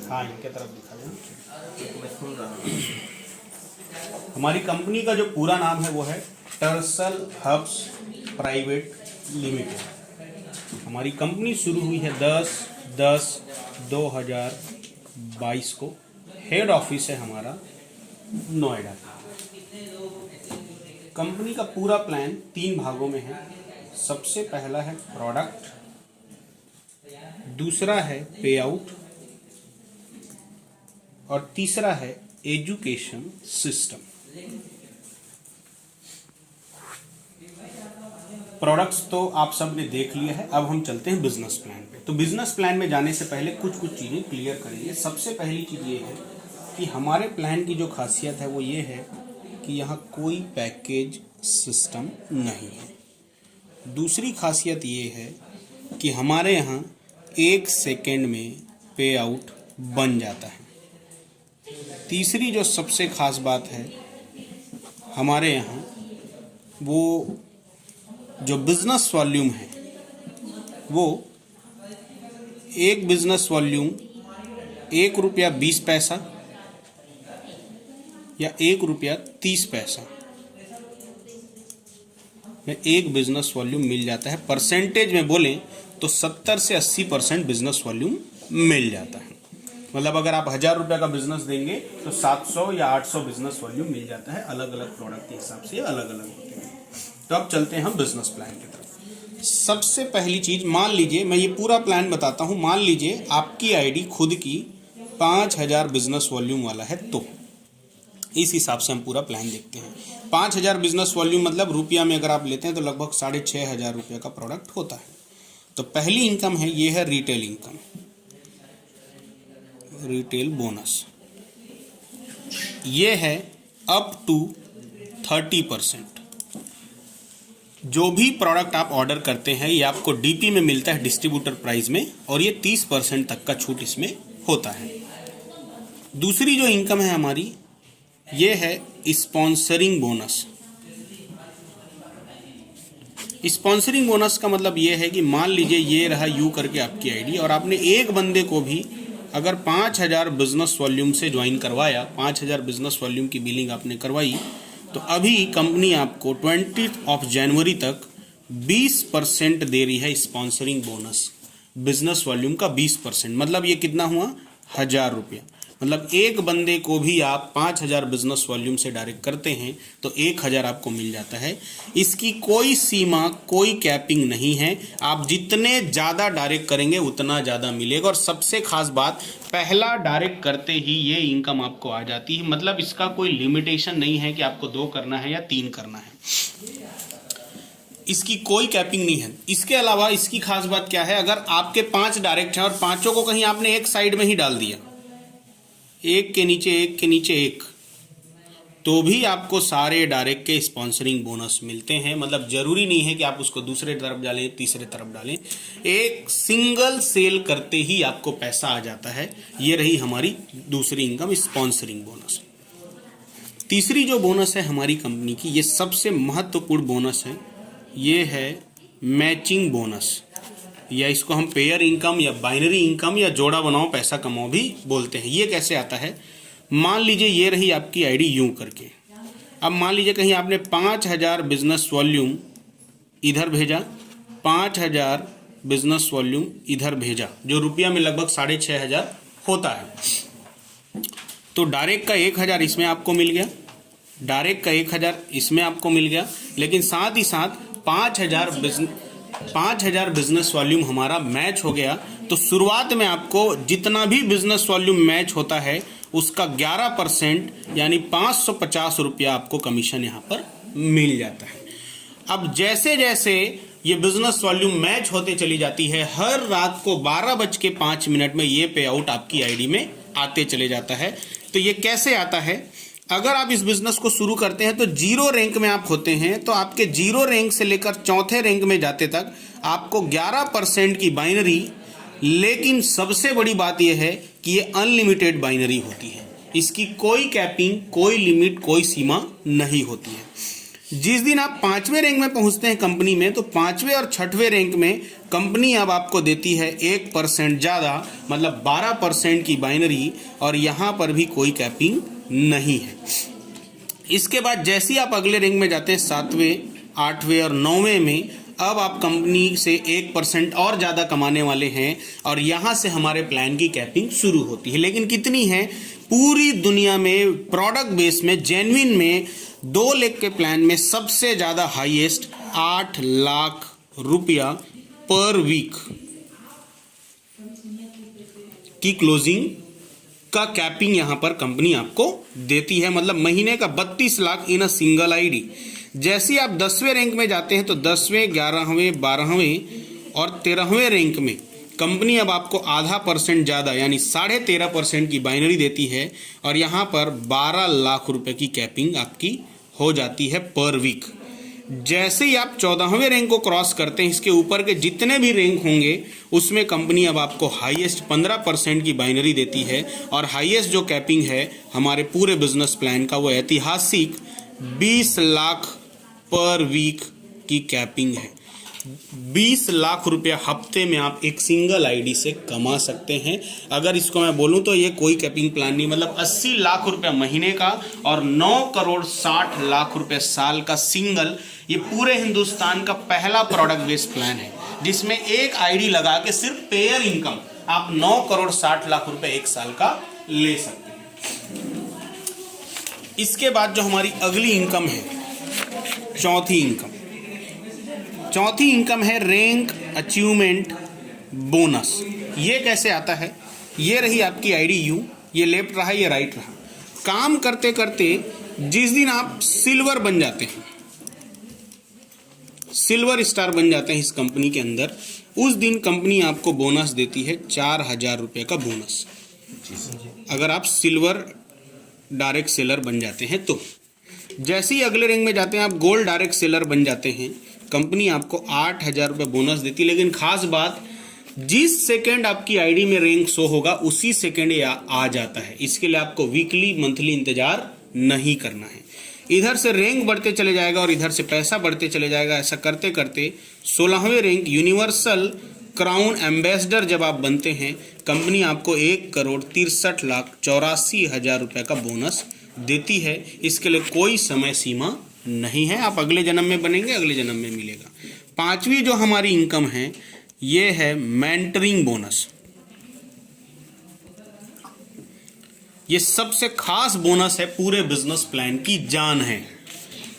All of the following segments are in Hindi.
हाँ, इनके तरफ दिखा देना। मैं सुन रहा हूँ। हमारी कंपनी का जो पूरा नाम है वो है टर्सल हब्स प्राइवेट लिमिटेड। हमारी कंपनी शुरू हुई है 10/10/2022 को। हेड ऑफिस है हमारा नोएडा। कंपनी का पूरा प्लान 3 भागों में है। सबसे पहला है प्रोडक्ट, दूसरा है पे आउट और तीसरा है एजुकेशन सिस्टम। प्रोडक्ट्स तो आप सब ने देख लिया है। अब हम चलते हैं बिजनेस प्लान पे। तो बिजनेस प्लान में जाने से पहले कुछ चीज़ें क्लियर करेंगे। सबसे पहली चीज़ ये है कि हमारे प्लान की जो खासियत है वो ये है कि यहाँ कोई पैकेज सिस्टम नहीं है। दूसरी खासियत ये है कि हमारे यहाँ 1 सेकेंड में पे आउट बन जाता है। तीसरी जो सबसे खास बात है हमारे यहाँ, वो जो बिजनेस वॉल्यूम है वो एक बिजनेस वॉल्यूम ₹1.20 या ₹1.30 में एक बिजनेस वॉल्यूम मिल जाता है। परसेंटेज में बोलें तो 70 से 80% बिजनेस वॉल्यूम मिल जाता है। मतलब अगर आप 1000 रुपये का बिजनेस देंगे तो 700 या 800 बिजनेस वॉल्यूम मिल जाता है। अलग अलग प्रोडक्ट के हिसाब से अलग अलग होते हैं। तो अब चलते हैं हम बिजनेस प्लान की तरफ। सबसे पहली चीज, मान लीजिए मैं ये पूरा प्लान बताता हूँ। मान लीजिए आपकी आईडी खुद की 5000 बिजनेस वॉल्यूम वाला है, तो इस हिसाब से हम पूरा प्लान देखते हैं। 5000 बिजनेस वॉल्यूम मतलब रुपया में अगर आप लेते हैं तो लगभग 6500 रुपये का प्रोडक्ट होता है। तो पहली इनकम है, ये है रिटेल इनकम, रिटेल बोनस। ये है अप टू 30%। जो भी प्रोडक्ट आप ऑर्डर करते हैं ये आपको डीपी में मिलता है, डिस्ट्रीब्यूटर प्राइस में, और ये 30% तक का छूट इसमें होता है। दूसरी जो इनकम है हमारी, ये है स्पॉन्सरिंग बोनस। स्पॉन्सरिंग बोनस का मतलब ये है कि मान लीजिए ये रहा यू करके आपकी आईडी, और आपने एक बंदे को भी अगर 5000 बिजनेस वॉल्यूम से ज्वाइन करवाया, 5000 बिजनेस वॉल्यूम की बिलिंग आपने करवाई, तो अभी कंपनी आपको 20 जनवरी तक 20% दे रही है स्पॉन्सरिंग बोनस। बिजनेस वॉल्यूम का 20%, मतलब ये कितना हुआ, 1000 रुपया। मतलब एक बंदे को भी आप 5000 बिजनेस वॉल्यूम से डायरेक्ट करते हैं तो 1000 आपको मिल जाता है। इसकी कोई सीमा, कोई कैपिंग नहीं है। आप जितने ज़्यादा डायरेक्ट करेंगे उतना ज़्यादा मिलेगा। और सबसे खास बात, पहला डायरेक्ट करते ही ये इनकम आपको आ जाती है। मतलब इसका कोई लिमिटेशन नहीं है कि आपको 2 करना है या 3 करना है। इसकी कोई कैपिंग नहीं है। इसके अलावा इसकी खास बात क्या है, अगर आपके 5 डायरेक्ट हैं और पांचों को कहीं आपने एक साइड में ही डाल दिया, एक के नीचे एक के नीचे एक, तो भी आपको सारे डायरेक्ट के स्पॉन्सरिंग बोनस मिलते हैं। मतलब जरूरी नहीं है कि आप उसको दूसरे तरफ डालें, तीसरे तरफ डालें। एक सिंगल सेल करते ही आपको पैसा आ जाता है। ये रही हमारी दूसरी इनकम, स्पॉन्सरिंग बोनस। तीसरी जो बोनस है हमारी कंपनी की, ये सबसे महत्वपूर्ण बोनस है, ये है मैचिंग बोनस, या इसको हम पेयर इनकम या बाइनरी इनकम या जोड़ा बनाओ पैसा कमाओ भी बोलते हैं। ये कैसे आता है, मान लीजिए ये रही आपकी आईडी यूं करके। अब मान लीजिए कहीं आपने 5000 बिजनेस वॉल्यूम इधर भेजा, 5000 बिजनेस वॉल्यूम इधर भेजा, जो रुपया में लगभग 6500 होता है। तो डायरेक्ट का 1000 इसमें आपको मिल गया, डायरेक्ट का 1000 इसमें आपको मिल गया, लेकिन साथ ही साथ 5000 बिजनेस वॉल्यूम हमारा मैच हो गया। तो शुरुआत में आपको जितना भी बिजनेस वॉल्यूम मैच होता है उसका 11% यानी 550 रुपया आपको कमीशन यहाँ पर मिल जाता है। अब जैसे जैसे ये बिजनेस वॉल्यूम मैच होते चली जाती है, हर रात को 12:05 में ये पे आउट आपकी आईडी में आते चले जाता है। तो ये कैसे आता है, अगर आप इस बिजनेस को शुरू करते हैं तो 0 रैंक में आप होते हैं, तो आपके 0 रैंक से लेकर 4थे रैंक में जाते तक आपको 11% की बाइनरी, लेकिन सबसे बड़ी बात यह है कि ये अनलिमिटेड बाइनरी होती है। इसकी कोई कैपिंग, कोई लिमिट, कोई सीमा नहीं होती है। जिस दिन आप 5वें रैंक में पहुंचते हैं कंपनी में, तो 5वें और 6वें रैंक में कंपनी अब आपको देती है 1% ज़्यादा, मतलब 12% की बाइनरी, और यहाँ पर भी कोई कैपिंग नहीं है। इसके बाद जैसे ही आप अगले रैंक में जाते हैं 7वें, 8वें और 9वें में, अब आप कंपनी से 1% और ज़्यादा कमाने वाले हैं और यहाँ से हमारे प्लान की कैपिंग शुरू होती है। लेकिन कितनी है? पूरी दुनिया में प्रोडक्ट बेस में जेन्युइन में 2 लाख के प्लान में सबसे ज़्यादा हाईएस्ट 8 लाख रुपया पर वीक की क्लोजिंग का कैपिंग यहाँ पर कंपनी आपको देती है, मतलब महीने का 32 लाख इन अ सिंगल आईडी। जैसे आप 10वें रैंक में जाते हैं तो 10वें, 11वें, 12वें और 13वें रैंक में कंपनी अब आपको आधा % ज़्यादा यानी 13.5% की बाइनरी देती है और यहाँ पर 12 लाख रुपए की कैपिंग आपकी हो जाती है पर वीक। जैसे ही आप 14वें रैंक को क्रॉस करते हैं, इसके ऊपर के जितने भी रैंक होंगे उसमें कंपनी अब आपको हाईएस्ट 15% की बाइनरी देती है और हाईएस्ट जो कैपिंग है हमारे पूरे बिजनेस प्लान का वो ऐतिहासिक 20 लाख पर वीक की कैपिंग है। 20 लाख रुपया हफ्ते में आप एक सिंगल आईडी से कमा सकते हैं। अगर इसको मैं बोलूं तो ये कोई कैपिंग प्लान नहीं, मतलब 80 लाख रुपया महीने का और 9 करोड़ 60 लाख रुपए साल का सिंगल, ये पूरे हिंदुस्तान का पहला प्रोडक्ट बेस्ड प्लान है जिसमें एक आईडी लगा के सिर्फ पेयर इनकम आप 9 करोड़ 60 लाख रुपए एक साल का ले सकते हैं। इसके बाद जो हमारी अगली इनकम है, चौथी इनकम है रैंक अचीवमेंट बोनस। ये कैसे आता है? ये रही आपकी आईडी यू, ये लेफ्ट रहा, ये राइट रहा। काम करते करते जिस दिन आप सिल्वर बन जाते हैं, सिल्वर स्टार बन जाते हैं इस कंपनी के अंदर, उस दिन कंपनी आपको बोनस देती है 4000 रुपये का बोनस, अगर आप सिल्वर डायरेक्ट सेलर बन जाते हैं तो। जैसे ही अगले रैंक में जाते हैं आप गोल्ड डायरेक्ट सेलर बन जाते हैं, कंपनी आपको 8000 रुपये बोनस देती है। लेकिन खास बात, जिस सेकंड आपकी आईडी में रैंक शो होगा उसी सेकंड ये आ जाता है। इसके लिए आपको वीकली मंथली इंतजार नहीं करना है। इधर से रैंक बढ़ते चले जाएगा और इधर से पैसा बढ़ते चले जाएगा। ऐसा करते करते 16वें रैंक यूनिवर्सल क्राउन एम्बेसडर जब आप बनते हैं, कंपनी आपको 1 करोड़ 63 लाख 84 हजार रुपये का बोनस देती है। इसके लिए कोई समय सीमा नहीं है, आप अगले जन्म में बनेंगे, अगले जन्म में मिलेगा। 5वीं जो हमारी इनकम है ये है मेंटरिंग बोनस। ये सबसे खास बोनस है, पूरे बिजनेस प्लान की जान है।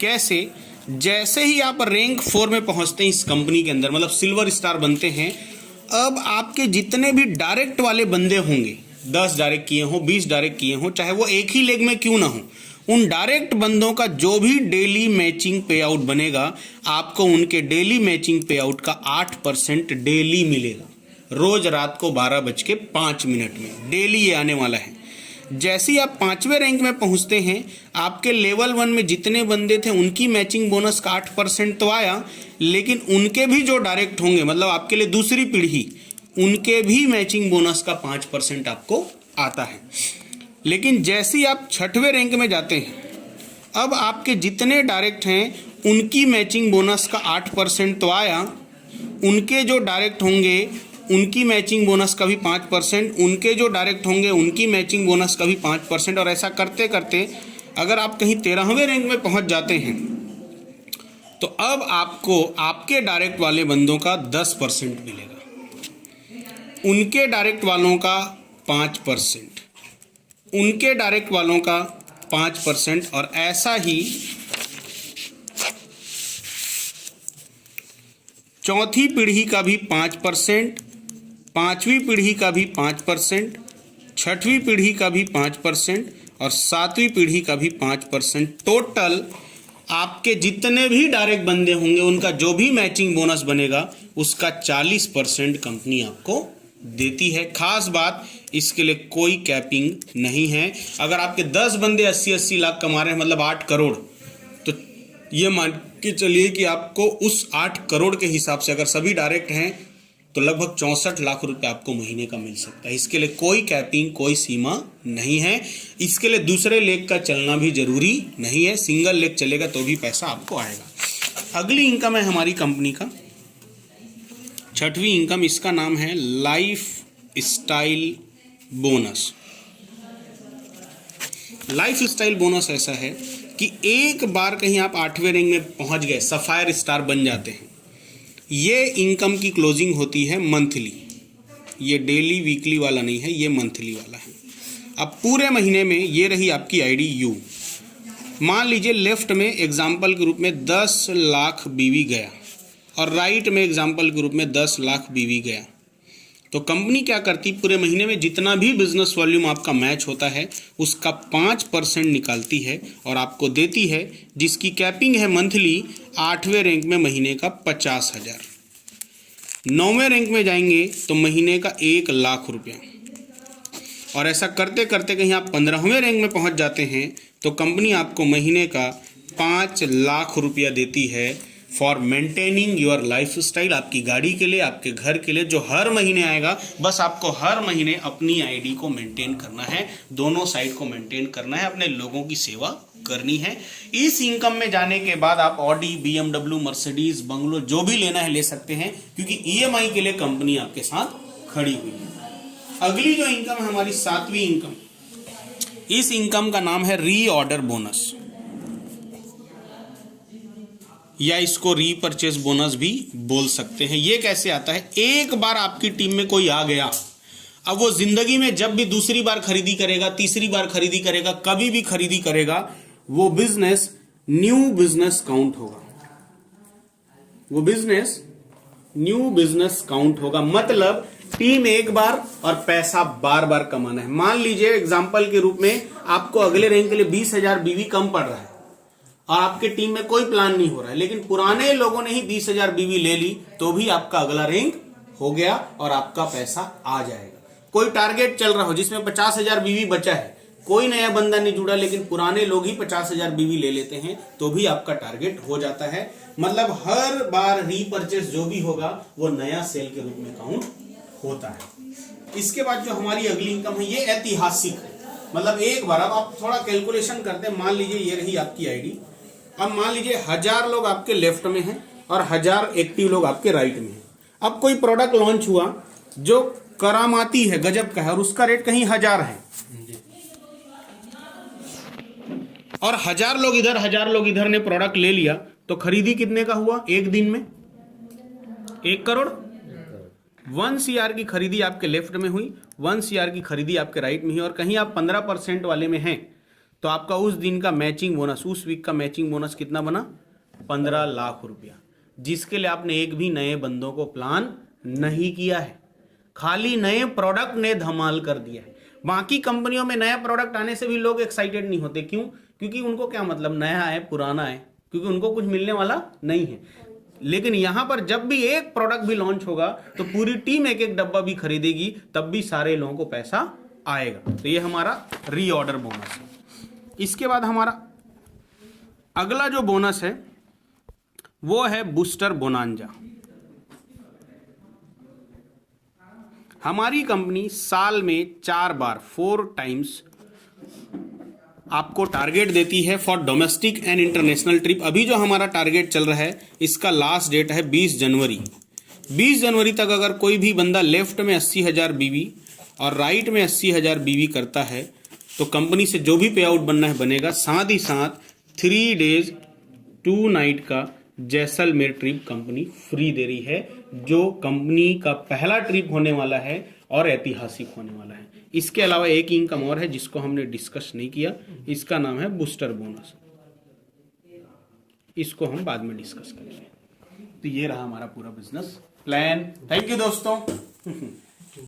कैसे? जैसे ही आप रैंक 4 में पहुंचते हैं इस कंपनी के अंदर, मतलब सिल्वर स्टार बनते हैं, अब आपके जितने भी डायरेक्ट वाले बंदे होंगे, 10 डायरेक्ट किए हों, 20 डायरेक्ट किए हों, चाहे वो एक ही लेग में क्यों ना हो, उन डायरेक्ट बंदों का जो भी डेली मैचिंग पे आउट बनेगा, आपको उनके डेली मैचिंग पे आउट का 8% डेली मिलेगा। रोज रात को 12:05 में डेली ये आने वाला है। जैसे ही आप 5वें रैंक में पहुंचते हैं, आपके लेवल 1 में जितने बंदे थे उनकी मैचिंग बोनस का 8% तो आया, लेकिन उनके भी जो डायरेक्ट होंगे, मतलब आपके लिए दूसरी पीढ़ी, उनके भी मैचिंग बोनस का 5% आपको आता है। लेकिन जैसे ही आप 6वें रैंक में जाते हैं, अब आपके जितने डायरेक्ट हैं उनकी मैचिंग बोनस का 8% तो आया, उनके जो डायरेक्ट होंगे उनकी मैचिंग बोनस का भी 5%, उनके जो डायरेक्ट होंगे उनकी मैचिंग बोनस का भी 5%, और ऐसा करते करते अगर आप कहीं 13वें रैंक में पहुंच जाते हैं तो अब आपको आपके डायरेक्ट वाले बंदों का 10% मिलेगा, उनके डायरेक्ट वालों का 5%, उनके डायरेक्ट वालों का 5%, और ऐसा ही चौथी पीढ़ी का भी 5%, 5वीं पीढ़ी का भी 5%, 6वीं पीढ़ी का भी 5% और 7वीं पीढ़ी का भी 5%। टोटल आपके जितने भी डायरेक्ट बंदे होंगे उनका जो भी मैचिंग बोनस बनेगा उसका 40% कंपनी आपको देती है। खास बात, इसके लिए कोई कैपिंग नहीं है। अगर आपके 10 बंदे 80-80 लाख कमा रहे हैं, मतलब 8 करोड़, तो ये मान के चलिए कि आपको उस 8 करोड़ के हिसाब से अगर सभी डायरेक्ट हैं तो लगभग 64 लाख रुपए आपको महीने का मिल सकता है। इसके लिए कोई कैपिंग, कोई सीमा नहीं है। इसके लिए दूसरे लेग का चलना भी जरूरी नहीं है, सिंगल लेग चलेगा तो भी पैसा आपको आएगा। अगली इनकम है हमारी कंपनी का छठवीं इनकम, इसका नाम है life style bonus. Life style bonus ऐसा है कि एक बार कहीं आप 8वें रैंक में पहुंच गए, सफायर स्टार बन जाते हैं, ये इनकम की क्लोजिंग होती है मंथली। ये डेली वीकली वाला नहीं है, ये मंथली वाला है। अब पूरे महीने में ये रही आपकी आईडी यू। मान लीजिए लेफ्ट में एग्जाम्पल के रूप में 10 लाख बीवी गया और राइट में एग्जाम्पल के रूप में 10 लाख बीवी गया, तो कंपनी क्या करती, पूरे महीने में जितना भी बिजनेस वॉल्यूम आपका मैच होता है उसका 5% निकालती है और आपको देती है, जिसकी कैपिंग है मंथली 8वें रैंक में महीने का 50,000। 9वें रैंक में जाएंगे तो महीने का 1 लाख रुपया। और ऐसा करते करते कहीं आप 15वें रैंक में पहुंच जाते हैं तो कंपनी आपको महीने का 5 लाख रुपया देती है for maintaining your life style. आपकी गाड़ी के लिए, आपके घर के लिए, जो हर महीने आएगा। बस आपको हर महीने अपनी आईडी को मेंटेन करना है, दोनों साइड को मेंटेन करना है, अपने लोगों की सेवा करनी है। इस इनकम में जाने के बाद आप ऑडी, BMW, मर्सिडीज, बंगलो जो भी लेना है ले सकते हैं, क्योंकि EMI के लिए कंपनी आपके साथ खड़ी हुई है। अगली जो इनकम है हमारी 7वीं इनकम, इस इनकम का नाम है रीऑर्डर बोनस, या इसको रीपरचेज बोनस भी बोल सकते हैं। ये कैसे आता है, एक बार आपकी टीम में कोई आ गया, अब वो जिंदगी में जब भी दूसरी बार खरीदी करेगा, तीसरी बार खरीदी करेगा, कभी भी खरीदी करेगा, वो बिजनेस न्यू बिजनेस काउंट होगा। वो बिजनेस न्यू बिजनेस काउंट होगा। मतलब टीम एक बार और पैसा बार बार कमाना है। मान लीजिए एग्जांपल के रूप में आपको अगले रैंक के लिए 20,000 बीवी कम पड़ रहा है और आपके टीम में कोई प्लान नहीं हो रहा है, लेकिन पुराने लोगों ने ही 20,000 बीवी ले ली, तो भी आपका अगला रैंक हो गया और आपका पैसा आ जाएगा। कोई टारगेट चल रहा हो जिसमें 50,000 बीवी बचा है, कोई नया बंदा नहीं जुड़ा, लेकिन पुराने लोग ही 50,000 बीवी ले लेते हैं, तो भी आपका टारगेट हो जाता है। मतलब हर बार रीपरचेस जो भी होगा वो नया सेल के रूप में काउंट होता है। इसके बाद जो हमारी अगली इनकम है ये ऐतिहासिक है। मतलब एक बार, अब आप थोड़ा कैलकुलेशन करते हैं, मान लीजिए ये रही आपकी आईडी। अब मान लीजिए 1000 लोग आपके लेफ्ट में हैं और 1000 एक्टिव लोग आपके राइट में हैं। अब कोई प्रोडक्ट लॉन्च हुआ जो करामाती है, गजब का है, और उसका रेट कहीं 1000 है, और 1000 लोग इधर 1000 लोग इधर ने प्रोडक्ट ले लिया, तो खरीदी कितने का हुआ एक दिन में? 1 करोड़। 1 CR की खरीदी आपके लेफ्ट में हुई, 1 CR की खरीदी आपके राइट में हुई, और कहीं आप 15% वाले में हैं तो आपका उस दिन का मैचिंग बोनस, उस वीक का मैचिंग बोनस कितना बना? 15 लाख रुपया, जिसके लिए आपने एक भी नए बंदों को प्लान नहीं किया है, खाली नए प्रोडक्ट ने धमाल कर दिया है। बाकी कंपनियों में नया प्रोडक्ट आने से भी लोग एक्साइटेड नहीं होते, क्यों? क्योंकि उनको क्या मतलब, नया है पुराना है, क्योंकि उनको कुछ मिलने वाला नहीं है। लेकिन यहां पर जब भी एक प्रोडक्ट भी लॉन्च होगा तो पूरी टीम एक एक डब्बा भी खरीदेगी, तब भी सारे लोगों को पैसा आएगा। तो ये हमारा रीऑर्डर बोनस है। इसके बाद हमारा अगला जो बोनस है वो है बूस्टर बोनांजा। हमारी कंपनी साल में 4 बार 4 टाइम्स आपको टारगेट देती है for domestic and international trip. अभी जो हमारा टारगेट चल रहा है इसका लास्ट डेट है 20 जनवरी। 20 जनवरी तक अगर कोई भी बंदा लेफ्ट में 80,000 बीवी और राइट में 80,000 बीवी करता है तो कंपनी से जो भी पे आउट बनना है बनेगा। साथ ही साथ 3 डेज 2 नाइट का जैसलमेर ट्रिप कंपनी फ्री दे रही है, जो कंपनी का पहला ट्रिप होने वाला है और ऐतिहासिक होने वाला है। इसके अलावा एक इनकम और है जिसको हमने डिस्कस नहीं किया, इसका नाम है बूस्टर बोनस। इसको हम बाद में डिस्कस करेंगे। तो ये रहा हमारा पूरा बिजनेस प्लान। थैंक यू दोस्तों।